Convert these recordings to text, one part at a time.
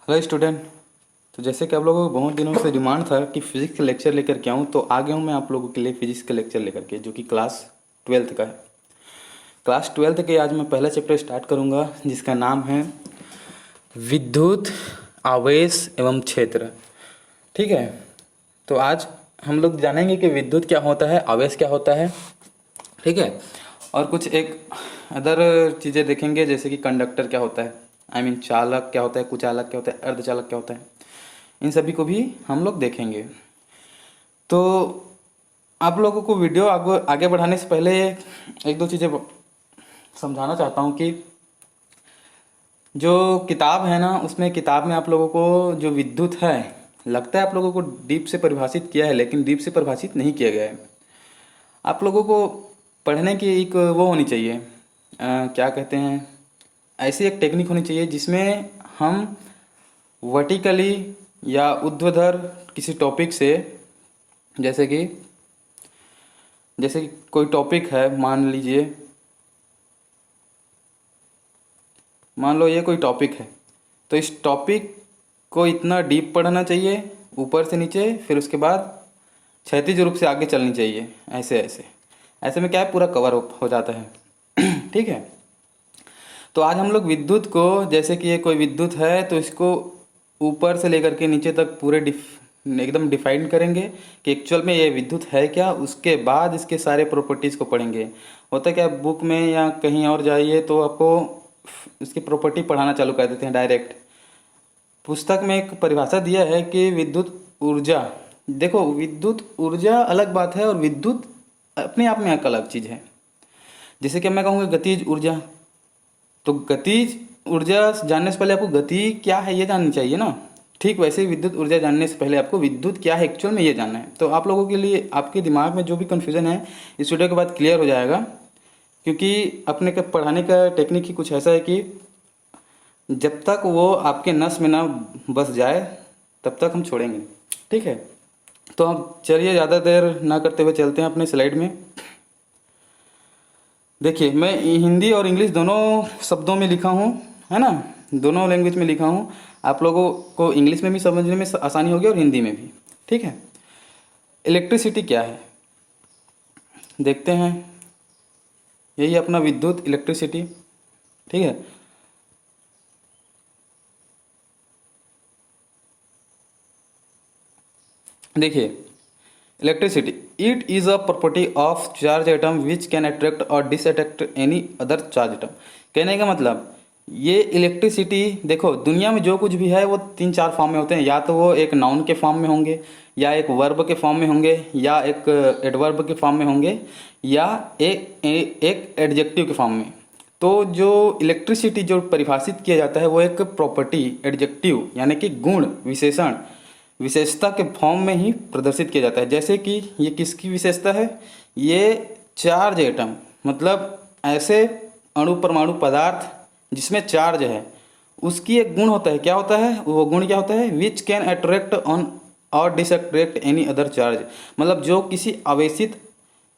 Hello student. तो जैसे कि आप लोगों को बहुत दिनों से डिमांड था कि फिजिक्स का लेक्चर लेकर के आऊँ, तो आ गया हूँ मैं आप लोगों के लिए फिजिक्स का लेक्चर लेकर के, जो कि क्लास 12th का है। क्लास 12th के आज मैं पहला चैप्टर स्टार्ट करूँगा, जिसका नाम है विद्युत आवेश एवं क्षेत्र। ठीक है, तो आज हम लोग जानेंगे कि विद्युत क्या होता है, आवेश क्या होता है। ठीक है, और कुछ एक अदर चीज़ें देखेंगे, जैसे कि कंडक्टर क्या होता है, चालक क्या होता है, कुचालक क्या होता है, अर्धचालक क्या होता है। इन सभी को भी हम लोग देखेंगे। तो आप लोगों को वीडियो आगे आगे बढ़ाने से पहले एक दो चीज़ें समझाना चाहता हूँ कि जो किताब है ना, उसमें किताब में आप लोगों को जो विद्युत है, लगता है आप लोगों को डीप से परिभाषित किया है, लेकिन डीप से परिभाषित नहीं किया गया है। आप लोगों को पढ़ने की एक वो होनी चाहिए, क्या कहते हैं, ऐसी एक टेक्निक होनी चाहिए जिसमें हम वर्टिकली या ऊर्ध्वाधर किसी टॉपिक से, जैसे कि कोई टॉपिक है, मान लो ये कोई टॉपिक है, तो इस टॉपिक को इतना डीप पढ़ना चाहिए, ऊपर से नीचे, फिर उसके बाद क्षैतिज रूप से आगे चलनी चाहिए। ऐसे ऐसे ऐसे में क्या है, पूरा कवर हो जाता है। ठीक है, तो आज हम लोग विद्युत को, जैसे कि ये कोई विद्युत है, तो इसको ऊपर से लेकर के नीचे तक पूरे एकदम डिफाइन करेंगे कि एक्चुअल में ये विद्युत है क्या। उसके बाद इसके सारे प्रॉपर्टीज़ को पढ़ेंगे। होता क्या, बुक में या कहीं और जाइए तो आपको इसकी प्रॉपर्टी पढ़ाना चालू कर देते हैं डायरेक्ट। पुस्तक में एक परिभाषा दिया है कि विद्युत ऊर्जा, देखो विद्युत ऊर्जा अलग बात है और विद्युत अपने आप में एक अलग चीज़ है। जैसे कि मैं कहूँगा गतिज ऊर्जा, तो गतिज ऊर्जा जानने से पहले आपको गति क्या है ये जाननी चाहिए ना। ठीक वैसे ही विद्युत ऊर्जा जानने से पहले आपको विद्युत क्या है एक्चुअल में ये जानना है। तो आप लोगों के लिए, आपके दिमाग में जो भी कन्फ्यूज़न है, इस वीडियो के बाद क्लियर हो जाएगा। क्योंकि अपने का पढ़ाने का टेक्निक ही कुछ ऐसा है कि जब तक वो आपके नस में ना बस जाए तब तक हम छोड़ेंगे। ठीक है, तो हम चलिए ज़्यादा देर ना करते हुए चलते हैं अपने स्लाइड में। देखिए, मैं हिंदी और इंग्लिश दोनों शब्दों में लिखा हूँ, है ना, दोनों लैंग्वेज में लिखा हूँ। आप लोगों को इंग्लिश में भी समझने में आसानी होगी और हिंदी में भी। ठीक है, इलेक्ट्रिसिटी क्या है देखते हैं। यही अपना विद्युत, इलेक्ट्रिसिटी। ठीक है, देखिए electricity, it is a property of charge atom which can attract और disattract any other charge atom. कहने का मतलब, ये इलेक्ट्रिसिटी, देखो दुनिया में जो कुछ भी है वो तीन चार फॉर्म में होते हैं। या तो वो एक नाउन के फॉर्म में होंगे, या एक वर्ब के फॉर्म में होंगे, या एक एडवर्ब के फॉर्म में होंगे, या एक एडजेक्टिव के फॉर्म में। तो जो इलेक्ट्रिसिटी जो परिभाषित किया जाता है वो एक प्रॉपर्टी, एडजेक्टिव यानी कि गुण, विशेषण, विशेषता के फॉर्म में ही प्रदर्शित किया जाता है। जैसे कि ये किसकी विशेषता है, ये चार्ज एटम, मतलब ऐसे अणु परमाणु पदार्थ जिसमें चार्ज है, उसकी एक गुण होता है। क्या होता है वो गुण, क्या होता है, विच कैन अट्रैक्ट ऑन और डिसअट्रैक्ट एनी अदर चार्ज। मतलब जो किसी आवेशित,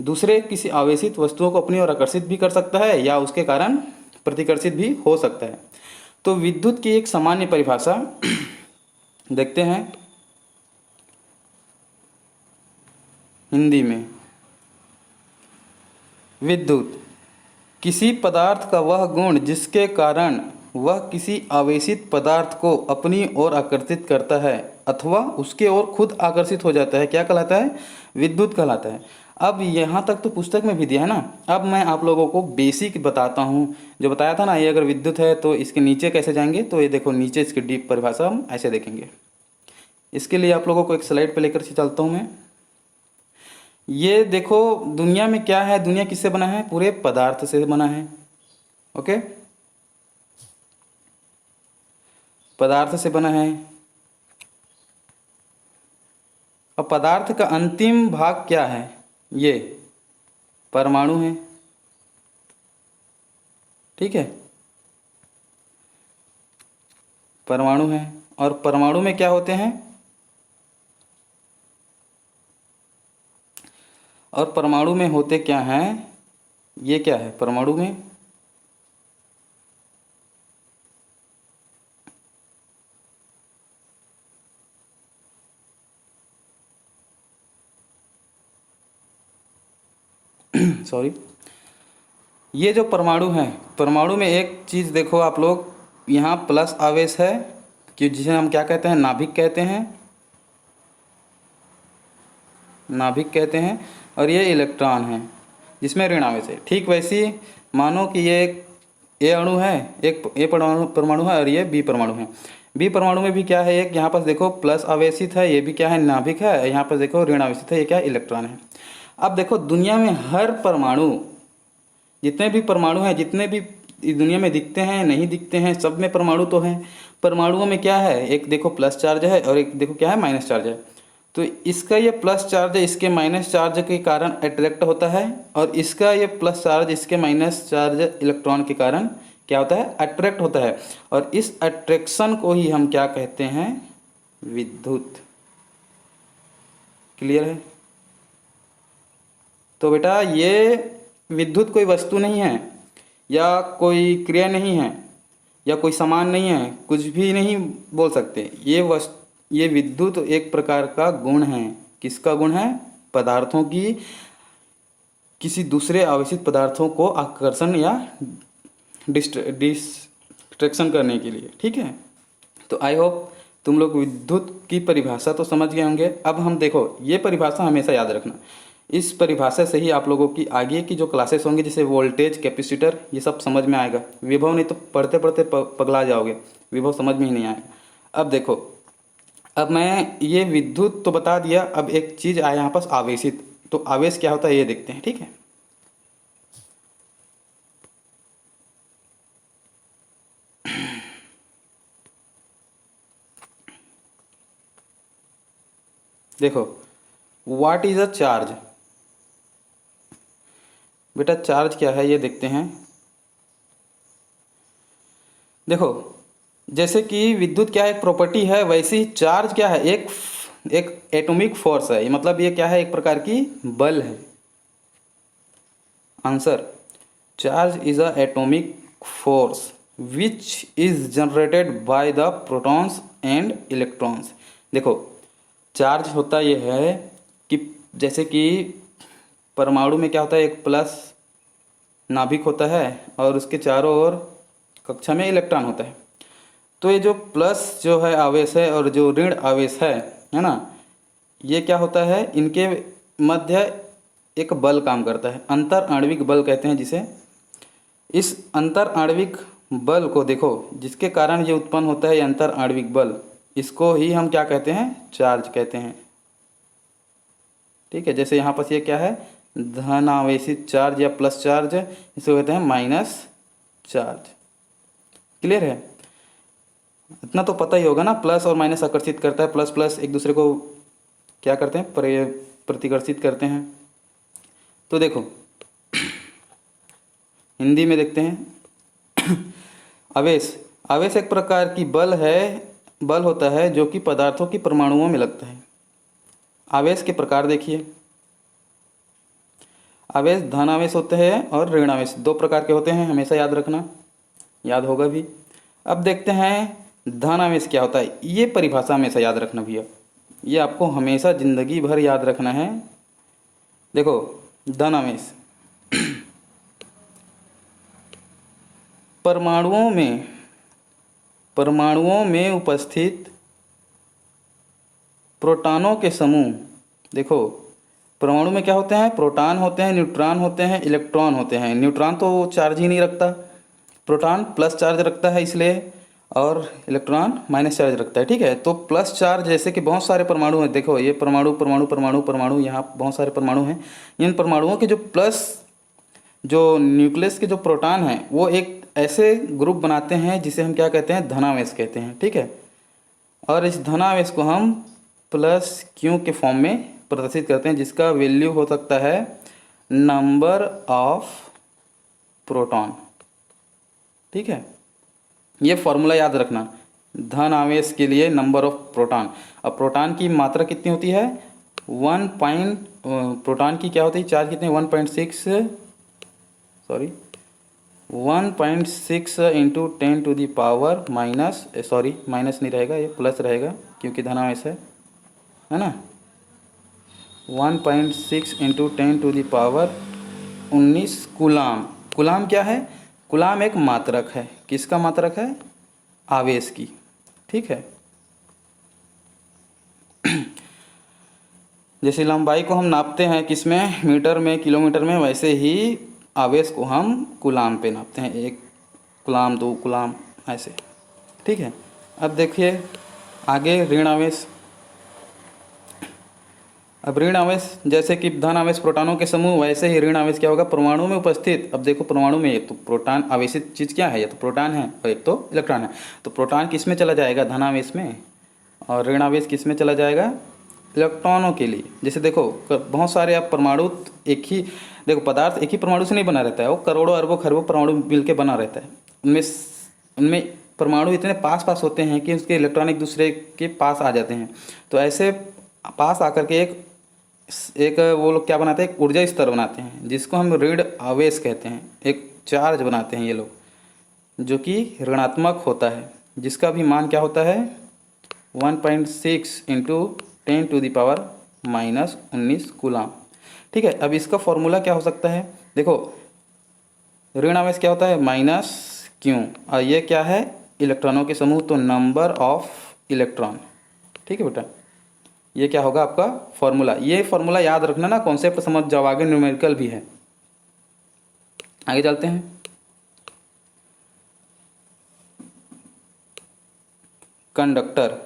दूसरे किसी आवेशित वस्तुओं को अपनी ओर आकर्षित भी कर सकता है, या उसके कारण प्रतिकर्षित भी हो सकता है। तो विद्युत की एक सामान्य परिभाषा देखते हैं हिंदी में। विद्युत, किसी पदार्थ का वह गुण जिसके कारण वह किसी आवेशित पदार्थ को अपनी ओर आकर्षित करता है अथवा उसके ओर खुद आकर्षित हो जाता है, क्या कहलाता है, विद्युत कहलाता है। अब यहाँ तक तो पुस्तक में भी दिया है ना। अब मैं आप लोगों को बेसिक बताता हूँ। जो बताया था ना, ये अगर विद्युत है तो इसके नीचे कैसे जाएंगे, तो ये देखो नीचे इसकी डीप परिभाषा हम ऐसे देखेंगे। इसके लिए आप लोगों को एक स्लाइड पे लेकर चलता हूँ मैं। ये देखो दुनिया में क्या है, दुनिया किससे बना है, पूरे पदार्थ से बना है। ओके, पदार्थ से बना है। अब पदार्थ का अंतिम भाग क्या है, ये परमाणु है। ठीक है, परमाणु है। और परमाणु में क्या होते हैं, और परमाणु में होते क्या हैं, ये क्या है परमाणु में, सॉरी, ये जो परमाणु हैं, परमाणु में एक चीज़ देखो आप लोग, यहाँ प्लस आवेश है कि जिसे हम क्या कहते हैं, नाभिक कहते हैं, नाभिक कहते हैं, और ये इलेक्ट्रॉन है जिसमें ऋण आवेश है। ठीक वैसी मानो कि ये एक ए अणु है, एक ए परमाणु है और ये बी परमाणु है। बी परमाणु में भी क्या है, एक यहाँ पर देखो प्लस आवेशित है, ये भी क्या है, नाभिक है, यहाँ पर देखो ऋण आवेशित है, ये क्या है, इलेक्ट्रॉन है। अब देखो दुनिया में हर परमाणु, जितने भी परमाणु हैं, जितने भी इस दुनिया में दिखते हैं नहीं दिखते हैं, सब में परमाणु तो हैं। परमाणुओं में क्या है, एक देखो प्लस चार्ज है और एक देखो क्या है, माइनस चार्ज है। तो इसका ये प्लस चार्ज इसके माइनस चार्ज के कारण अट्रैक्ट होता है, और इसका ये प्लस चार्ज इसके माइनस चार्ज इलेक्ट्रॉन के कारण क्या होता है, अट्रैक्ट होता है। और इस अट्रैक्शन को ही हम क्या कहते हैं, विद्युत। क्लियर है? तो बेटा ये विद्युत कोई वस्तु नहीं है, या कोई क्रिया नहीं है, या कोई सामान नहीं है, कुछ भी नहीं बोल सकते। ये विद्युत एक प्रकार का गुण है। किसका गुण है? पदार्थों की, किसी दूसरे आवेशित पदार्थों को आकर्षण या डिस्ट्रैक्शन करने के लिए। ठीक है, तो आई होप तुम लोग विद्युत की परिभाषा तो समझ गए होंगे। अब हम देखो, ये परिभाषा हमेशा याद रखना, इस परिभाषा से ही आप लोगों की आगे की जो क्लासेस होंगी, जैसे वोल्टेज, कैपेसिटर, ये सब समझ में आएगा। विभव नहीं तो पढ़ते पढ़ते पगला जाओगे, विभव समझ में ही नहीं आएगा। अब देखो, अब मैं ये विद्युत तो बता दिया, अब एक चीज़ आया यहाँ पास, आवेशित। तो आवेश क्या होता है ये देखते हैं। ठीक है, देखो, व्हाट इज अ चार्ज। बेटा चार्ज क्या है ये देखते हैं। देखो, जैसे कि विद्युत क्या एक प्रॉपर्टी है, वैसे ही चार्ज क्या है, एक एटॉमिक फोर्स है। मतलब ये क्या है, एक प्रकार की बल है। Answer, charge is a atomic force which is generated by the protons and electrons. देखो, चार्ज होता यह है कि जैसे कि परमाणु में क्या होता है, एक प्लस नाभिक होता है और उसके चारों ओर कक्षा में इलेक्ट्रॉन होता है। तो ये जो प्लस जो है आवेश है और जो ऋण आवेश है ना, ये क्या होता है, इनके मध्य एक बल काम करता है, अंतर आणविक बल कहते हैं जिसे। इस अंतर आणविक बल को देखो, जिसके कारण ये उत्पन्न होता है, ये अंतर आणविक बल, इसको ही हम क्या कहते हैं, चार्ज कहते हैं। ठीक है, जैसे यहाँ पर ये क्या है, धन आवेशित चार्ज या प्लस चार्ज, इसको कहते हैं माइनस चार्ज। क्लियर है? इतना तो पता ही होगा ना, प्लस और माइनस आकर्षित करता है, प्लस प्लस एक दूसरे को क्या करते हैं, प्रतिकर्षित करते हैं। तो देखो हिंदी में देखते हैं। आवेश, आवेश एक प्रकार की बल होता है जो कि पदार्थों की परमाणुओं में लगता है। आवेश के प्रकार देखिए, आवेश धन आवेश होते हैं और ऋण आवेश, दो प्रकार के होते हैं, हमेशा याद रखना, याद होगा भी। अब देखते हैं धन आवेश क्या होता है। ये परिभाषा हमेशा याद रखना भैया, ये आपको हमेशा ज़िंदगी भर याद रखना है। देखो, धन आवेश परमाणुओं में उपस्थित प्रोटॉनों के समूह। देखो, परमाणु में क्या होते हैं, प्रोटॉन होते हैं, न्यूट्रॉन होते हैं, इलेक्ट्रॉन होते हैं। न्यूट्रॉन तो चार्ज ही नहीं रखता, प्रोटॉन प्लस चार्ज रखता है इसलिए, और इलेक्ट्रॉन माइनस चार्ज रखता है। ठीक है, तो प्लस चार्ज जैसे कि बहुत सारे परमाणु हैं, देखो ये परमाणु परमाणु परमाणु परमाणु, यहाँ बहुत सारे परमाणु हैं। इन परमाणुओं के जो प्लस, जो न्यूक्लियस के जो प्रोटॉन हैं, वो एक ऐसे ग्रुप बनाते हैं जिसे हम क्या कहते हैं, धनावेश कहते हैं। ठीक है, और इस धनावेश को हम प्लस क्यू के फॉर्म में प्रदर्शित करते हैं, जिसका वैल्यू हो सकता है नंबर ऑफ प्रोटॉन। ठीक है, ये फॉर्मूला याद रखना, धन आवेश के लिए नंबर ऑफ प्रोटॉन। अब प्रोटॉन की मात्रा कितनी होती है, प्रोटॉन की क्या होती है, चार्ज कितने, 1.6 into 10 to the power minus, minus नहीं रहेगा, ये प्लस रहेगा क्योंकि धनावेश है ना। 1.6 into 10 to the power 19 coulomb. Coulomb क्या है? कूलाम एक मात्रक है। किसका मात्रक है? आवेश की। ठीक है। जैसे लंबाई को हम नापते हैं किसमें? मीटर में, किलोमीटर में, वैसे ही आवेश को हम कूलाम पे नापते हैं। 1 कूलाम, 2 कूलाम, ऐसे। ठीक है। अब देखिए आगे ऋण आवेश। अब ऋण आवेश जैसे कि धन आवेश प्रोटॉनों के समूह, वैसे ही ऋण आवेश क्या होगा? परमाणु में उपस्थित। अब देखो परमाणु में एक तो प्रोटॉन आवेशित चीज़ क्या है? ये तो प्रोटॉन है और एक तो इलेक्ट्रॉन है। तो प्रोटॉन किस में चला जाएगा? धन आवेश में। और ऋण आवेश किस में चला जाएगा? इलेक्ट्रॉनों के लिए। जैसे देखो बहुत सारे आप परमाणु एक ही, देखो पदार्थ एक ही परमाणु से नहीं बना रहता है, वो करोड़ों अरबों खरबों परमाणु मिलकर बना रहता है। उनमें उनमें परमाणु इतने पास पास होते हैं कि उसके इलेक्ट्रॉन एक दूसरे के पास आ जाते हैं। तो ऐसे पास आकर के एक एक वो लोग क्या बनाते हैं? एक ऊर्जा स्तर बनाते हैं जिसको हम ऋण आवेश कहते हैं। एक चार्ज बनाते हैं ये लोग जो कि ऋणात्मक होता है, जिसका भी मान क्या होता है? 1.6 इंटू 10⁻⁻19 कूलाम। ठीक है। अब इसका फॉर्मूला क्या हो सकता है? देखो ऋण आवेश क्या होता है? माइनस क्यू, और ये क्या है? इलेक्ट्रॉनों के समूह, तो नंबर ऑफ इलेक्ट्रॉन। ठीक है बेटा, ये क्या होगा आपका फॉर्मूला? ये फॉर्मूला याद रखना ना, कॉन्सेप्ट समझ जाओ, आगे न्यूमेरिकल भी है। आगे चलते हैं। कंडक्टर।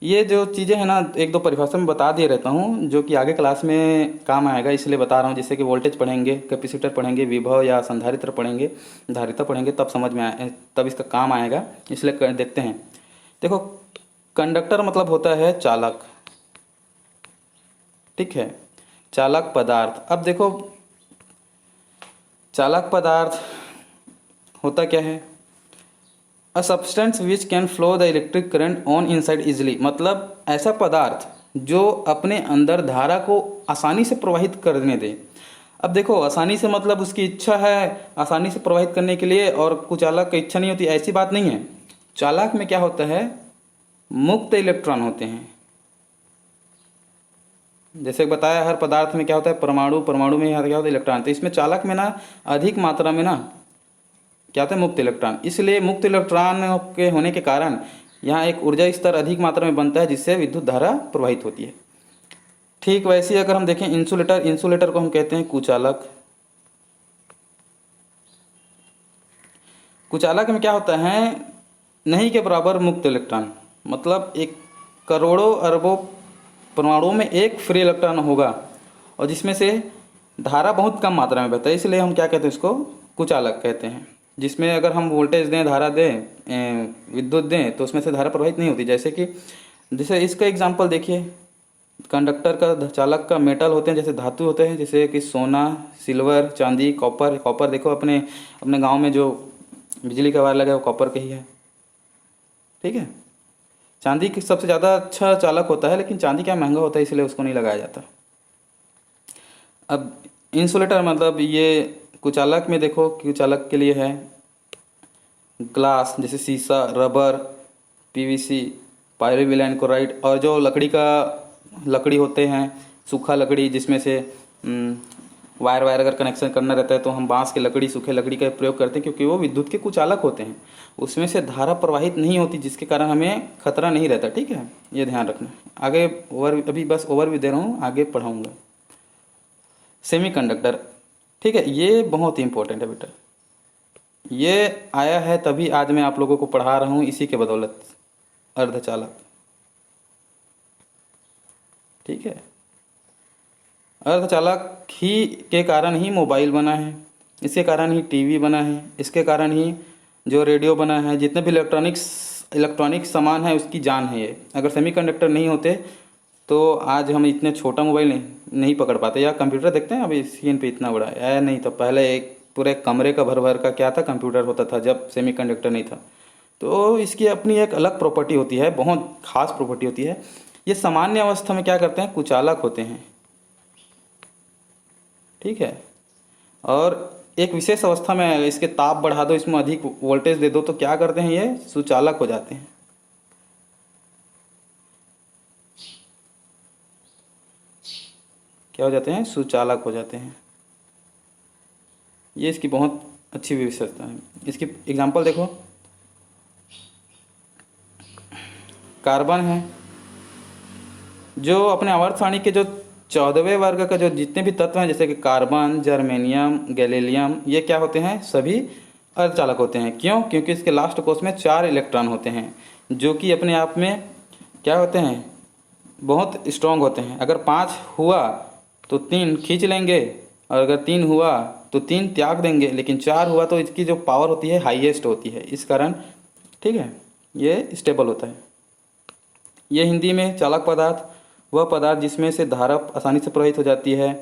ये जो चीज़ें हैं ना, एक दो परिभाषा में बता दिए रहता हूँ जो कि आगे क्लास में काम आएगा, इसलिए बता रहा हूँ। जैसे कि वोल्टेज पढ़ेंगे, कैपेसिटर पढ़ेंगे, विभव या संधारित्र पढ़ेंगे, धारिता पढ़ेंगे, तब समझ में आए, तब इसका काम आएगा, इसलिए देखते हैं। देखो कंडक्टर मतलब होता है चालक। ठीक है, चालक पदार्थ। अब देखो चालक पदार्थ होता क्या है? A substance which can flow the electric current on inside easily. मतलब ऐसा पदार्थ जो अपने अंदर धारा को आसानी से प्रवाहित करने दे। अब देखो आसानी से मतलब उसकी इच्छा है आसानी से प्रवाहित करने के लिए, और कुछ चालक की इच्छा नहीं होती, ऐसी बात नहीं है। चालक में क्या होता है? मुक्त इलेक्ट्रॉन होते हैं। जैसे बताया हर पदार्थ में क्या होता है? परमाणु, परमाणु में क्या होता है? इलेक्ट्रॉन। तो इसमें चालक में ना अधिक मात्रा में ना क्या होता है? मुक्त इलेक्ट्रॉन। इसलिए मुक्त इलेक्ट्रॉन के होने के कारण यहाँ एक ऊर्जा स्तर अधिक मात्रा में बनता है, जिससे विद्युत धारा प्रवाहित होती है। ठीक वैसे ही अगर हम देखें इंसुलेटर, इंसुलेटर को हम कहते हैं कुचालक। कुचालक में क्या होता है? नहीं के बराबर मुक्त इलेक्ट्रॉन। मतलब एक करोड़ों अरबों परमाणुओं में एक फ्री इलेक्ट्रॉन होगा, और जिसमें से धारा बहुत कम मात्रा में बहता है, इसलिए हम क्या कहते हैं? इसको कुचालक कहते हैं। जिसमें अगर हम वोल्टेज दें, धारा दें, विद्युत दें, तो उसमें से धारा प्रवाहित नहीं होती। जैसे इसका एग्जांपल देखिए, कंडक्टर का, चालक का मेटल होते हैं, जैसे धातु होते हैं, जैसे कि सोना, सिल्वर, चांदी, कॉपर। कॉपर देखो अपने अपने गांव में जो बिजली का वायर लगा है वो कॉपर का ही है। ठीक है। चांदी की सबसे ज़्यादा अच्छा चालक होता है, लेकिन चांदी क्या महंगा होता है, इसलिए उसको नहीं लगाया जाता। अब इंसुलेटर मतलब ये कुचालक में देखो, कुचालक के लिए है ग्लास, जैसे शीशा, रबर, पीवीसी, पायरीविलाइन क्लोराइड, और जो लकड़ी होते हैं, सूखा लकड़ी, जिसमें से वायर वायर अगर कनेक्शन करना रहता है तो हम बांस की लकड़ी, सूखे लकड़ी का प्रयोग करते हैं, क्योंकि वो विद्युत के कुचालक होते हैं। उसमें से धारा प्रवाहित नहीं होती, जिसके कारण हमें खतरा नहीं रहता। ठीक है, ये ध्यान रखना। आगे अभी बस ओवरव्यू दे रहा हूँ, आगे पढ़ाऊँगा। सेमीकंडक्टर। ठीक है, ये बहुत ही इंपॉर्टेंट है बेटा। ये आया है तभी आज मैं आप लोगों को पढ़ा रहा हूँ, इसी के बदौलत। अर्धचालक। ठीक है, अर्धचालक ही के कारण ही मोबाइल बना है, इसके कारण ही टीवी बना है, इसके कारण ही जो रेडियो बना है, जितने भी इलेक्ट्रॉनिक सामान है उसकी जान है ये। अगर सेमीकंडक्टर नहीं होते तो आज हम इतने छोटा मोबाइल नहीं पकड़ पाते। या कंप्यूटर देखते हैं अभी स्क्रीन पे इतना बड़ा है नहीं, तो पहले एक पूरे कमरे का भर भर का क्या था? कंप्यूटर होता था, जब सेमीकंडक्टर नहीं था। तो इसकी अपनी एक अलग प्रॉपर्टी होती है, बहुत खास प्रॉपर्टी होती है। ये सामान्य अवस्था में क्या करते हैं? कुचालक होते हैं। ठीक है, और एक विशेष अवस्था में इसके ताप बढ़ा दो, इसमें अधिक वोल्टेज दे दो, तो क्या करते हैं? ये सुचालक हो जाते हैं। क्या हो जाते हैं? सुचालक हो जाते हैं। ये इसकी बहुत अच्छी विशेषता है। इसकी एग्जांपल देखो, कार्बन है, जो अपने आवर्त सारणी के जो 14वें वर्ग का जो जितने भी तत्व हैं, जैसे कि कार्बन, जर्मेनियम, गैलीलियम, ये क्या होते हैं, सभी अर्धचालक होते हैं। क्यों? क्योंकि इसके लास्ट कोष में 4 इलेक्ट्रॉन होते हैं, जो कि अपने आप में क्या होते हैं, बहुत स्ट्रांग होते हैं। अगर 5 हुआ तो 3 खींच लेंगे, और अगर 3 हुआ तो 3 त्याग देंगे, लेकिन 4 हुआ तो इसकी जो पावर होती है हाईएस्ट होती है, इस कारण ठीक है ये स्टेबल होता है। ये हिंदी में चालक पदार्थ वह पदार्थ जिसमें से धारा आसानी से प्रवाहित हो जाती है।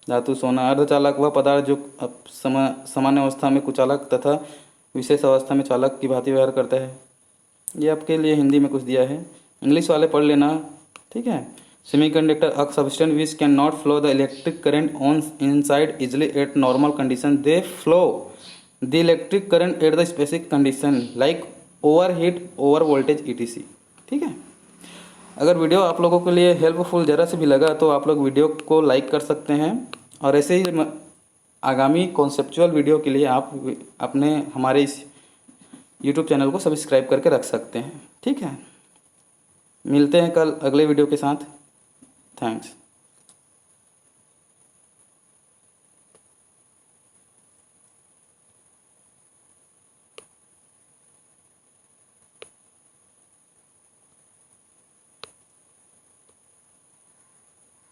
धातु सोना। अर्धचालक वह पदार्थ जो सामान्य अवस्था में कुचालक तथा विशेष अवस्था में चालक की भांति व्यवहार करता है। ये आपके लिए हिंदी में कुछ दिया है, इंग्लिश वाले पढ़ लेना, ठीक है। Semiconductor a substance which can not flow the electric current on inside easily eight normal condition, they flow the electric current at the specific condition like overheat, over voltage etc। ठीक है। अगर video आप लोगों के लिए helpful ज़रा से भी लगा तो आप लोग वीडियो को लाइक कर सकते हैं, और ऐसे ही आगामी कॉन्सेप्चुअल वीडियो के लिए आप अपने हमारे इस YouTube चैनल को सब्सक्राइब करके रख सकते हैं। ठीक है, मिलते हैं कल अगले वीडियो के साथ। थैंक्स।